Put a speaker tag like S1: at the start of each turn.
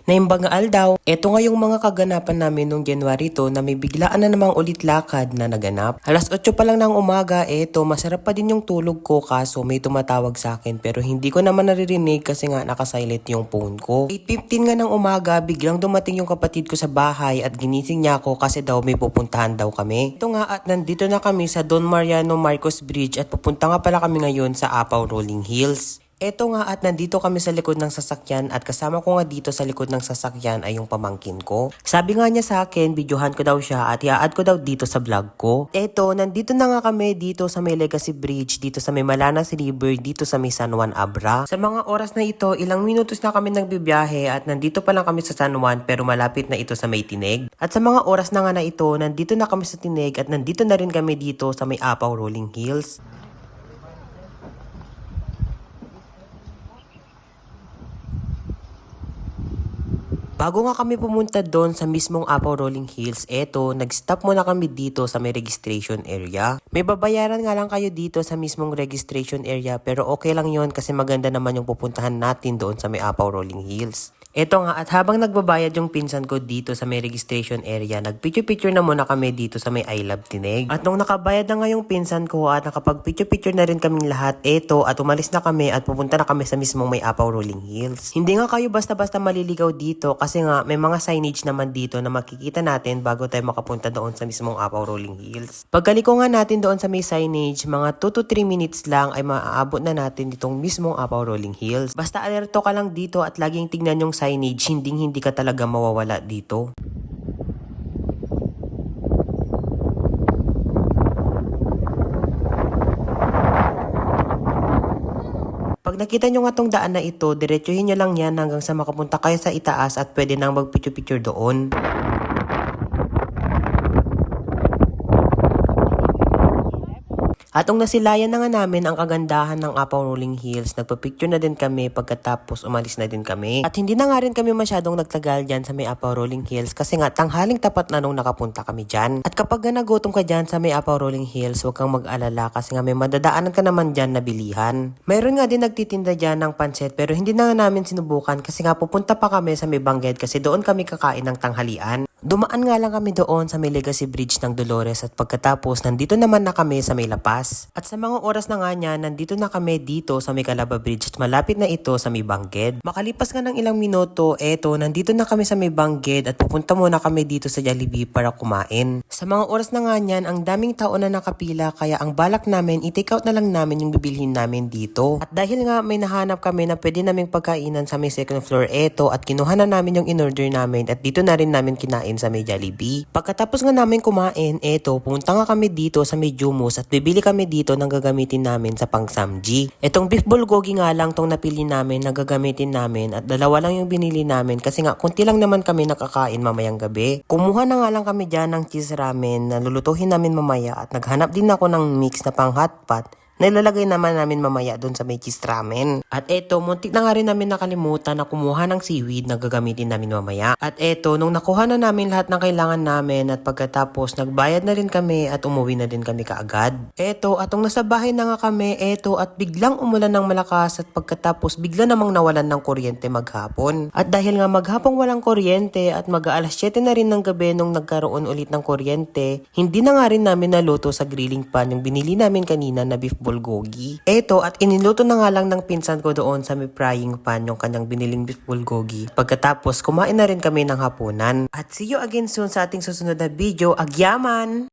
S1: Naimbang aldaw, eto nga yung mga kaganapan namin nung January to na may biglaan na namang ulit lakad na naganap. Alas 8 pa lang ng umaga, eto masarap pa din yung tulog ko kaso may tumatawag sa akin pero hindi ko naman naririnig kasi nga nakasilent yung phone ko. 8:15 nga ng umaga, biglang dumating yung kapatid ko sa bahay at ginising niya ako kasi daw may pupuntahan daw kami. Ito nga at nandito na kami sa Don Mariano Marcos Bridge at pupunta nga pala kami ngayon sa Apaw Rolling Hills. Eto nga at nandito kami sa likod ng sasakyan at kasama ko nga dito sa likod ng sasakyan ay yung pamangkin ko. Sabi nga niya sa akin, videohan ko daw siya at i-add ko daw dito sa vlog ko. Eto, nandito na nga kami dito sa may Legacy Bridge, dito sa may Malanas River, dito sa may San Juan Abra. Sa mga oras na ito, ilang minutos na kami nagbibiyahe at nandito pa lang kami sa San Juan pero malapit na ito sa may Tineg. At sa mga oras na nga na ito, nandito na kami sa Tineg at nandito na rin kami dito sa may Apaw Rolling Hills. Bago nga kami pumunta doon sa mismong Apaw Rolling Hills, eto, nag-stop muna kami dito sa may registration area. May babayaran nga lang kayo dito sa mismong registration area pero okay lang yon kasi maganda naman yung pupuntahan natin doon sa may Apaw Rolling Hills. Eto nga at habang nagbabayad yung pinsan ko dito sa may registration area, nagpicture-picture na muna kami dito sa may I Love Tineg. At nung nakabayad na nga yung pinsan ko at nakapag-picture-picture na rin kaming lahat, eto at umalis na kami at pupunta na kami sa mismong may Apaw Rolling Hills. Hindi nga kayo basta-basta maliligaw dito kasi nga may mga signage naman dito na makikita natin bago tayo makapunta doon sa mismong Apaw Rolling Hills. Pagkaliko nga natin doon sa may signage, mga 2 to 3 minutes lang ay maaabot na natin ditong mismong Apaw Rolling Hills. Basta alerto ka lang dito at laging tignan yung signage, hindi ka talaga mawawala dito. Pag nakita nyo nga tong daan na ito, diretsuhin nyo lang yan hanggang sa makapunta kayo sa itaas at pwede nang mag-picture-picture doon. At nung nasilayan na nga namin ang kagandahan ng Apaw Rolling Hills, nagpa-picture na din kami pagkatapos umalis na din kami. At hindi na nga rin kami masyadong nagtagal dyan sa may Apaw Rolling Hills kasi nga tanghaling tapat na nung nakapunta kami dyan. At kapag nagutom ka dyan sa may Apaw Rolling Hills, huwag kang mag-alala kasi nga may madadaanan ka naman dyan na bilihan. Mayroon nga din nagtitinda dyan ng pancit pero hindi na nga namin sinubukan kasi nga pupunta pa kami sa may Bangged kasi doon kami kakain ng tanghalian. Dumaan nga lang kami doon sa may Legacy Bridge ng Dolores at pagkatapos nandito naman na kami sa may La Paz. At sa mga oras na nga niya, nandito na kami dito sa may Calaba Bridge at malapit na ito sa may Bangged. Makalipas nga ng ilang minuto, eto, nandito na kami sa may Bangged at pupunta muna kami dito sa Jollibee para kumain. Sa mga oras na nga niyan, ang daming tao na nakapila kaya ang balak namin, i-take out na lang namin yung bibilhin namin dito. At dahil nga may nahanap kami na pwede naming pagkainan sa may second floor, eto, at kinuha na namin yung in-order namin at dito na rin namin kinain sa may Jollibee. Pagkatapos nga namin kumain, eto, pumunta nga kami dito sa may Jumos at bibili kami dito ng gagamitin namin sa pang-samji. Etong beef bulgogi nga lang tong napili namin na gagamitin namin at dalawa lang yung binili namin kasi nga kunti lang naman kami nakakain mamayang gabi. Kumuha na nga lang kami dyan ng cheese ramen na lulutuhin namin mamaya at naghanap din ako ng mix na pang hotpot na ilalagay naman namin mamaya doon sa may cheese ramen. At eto, muntik na nga rin namin nakalimutan na kumuha ng seaweed na gagamitin namin mamaya. At eto, nung nakuha na namin lahat ng kailangan namin at pagkatapos nagbayad na rin kami at umuwi na din kami kaagad. Eto, at nung nasa bahay na nga kami, eto, at biglang umulan ng malakas at pagkatapos bigla namang nawalan ng kuryente maghapon. At dahil nga maghapong walang kuryente at mag-aalas 7 na rin ng gabi nung nagkaroon ulit ng kuryente, hindi na nga rin namin naluto sa grilling pan yung binili namin kanina na beef bulgogi. Eto, at iniluto na nga lang ng pinsan ko doon sa may frying pan yung kanyang biniling beef bulgogi. Pagkatapos, kumain na rin kami ng hapunan. At see you again soon sa ating susunod na video. Agyaman!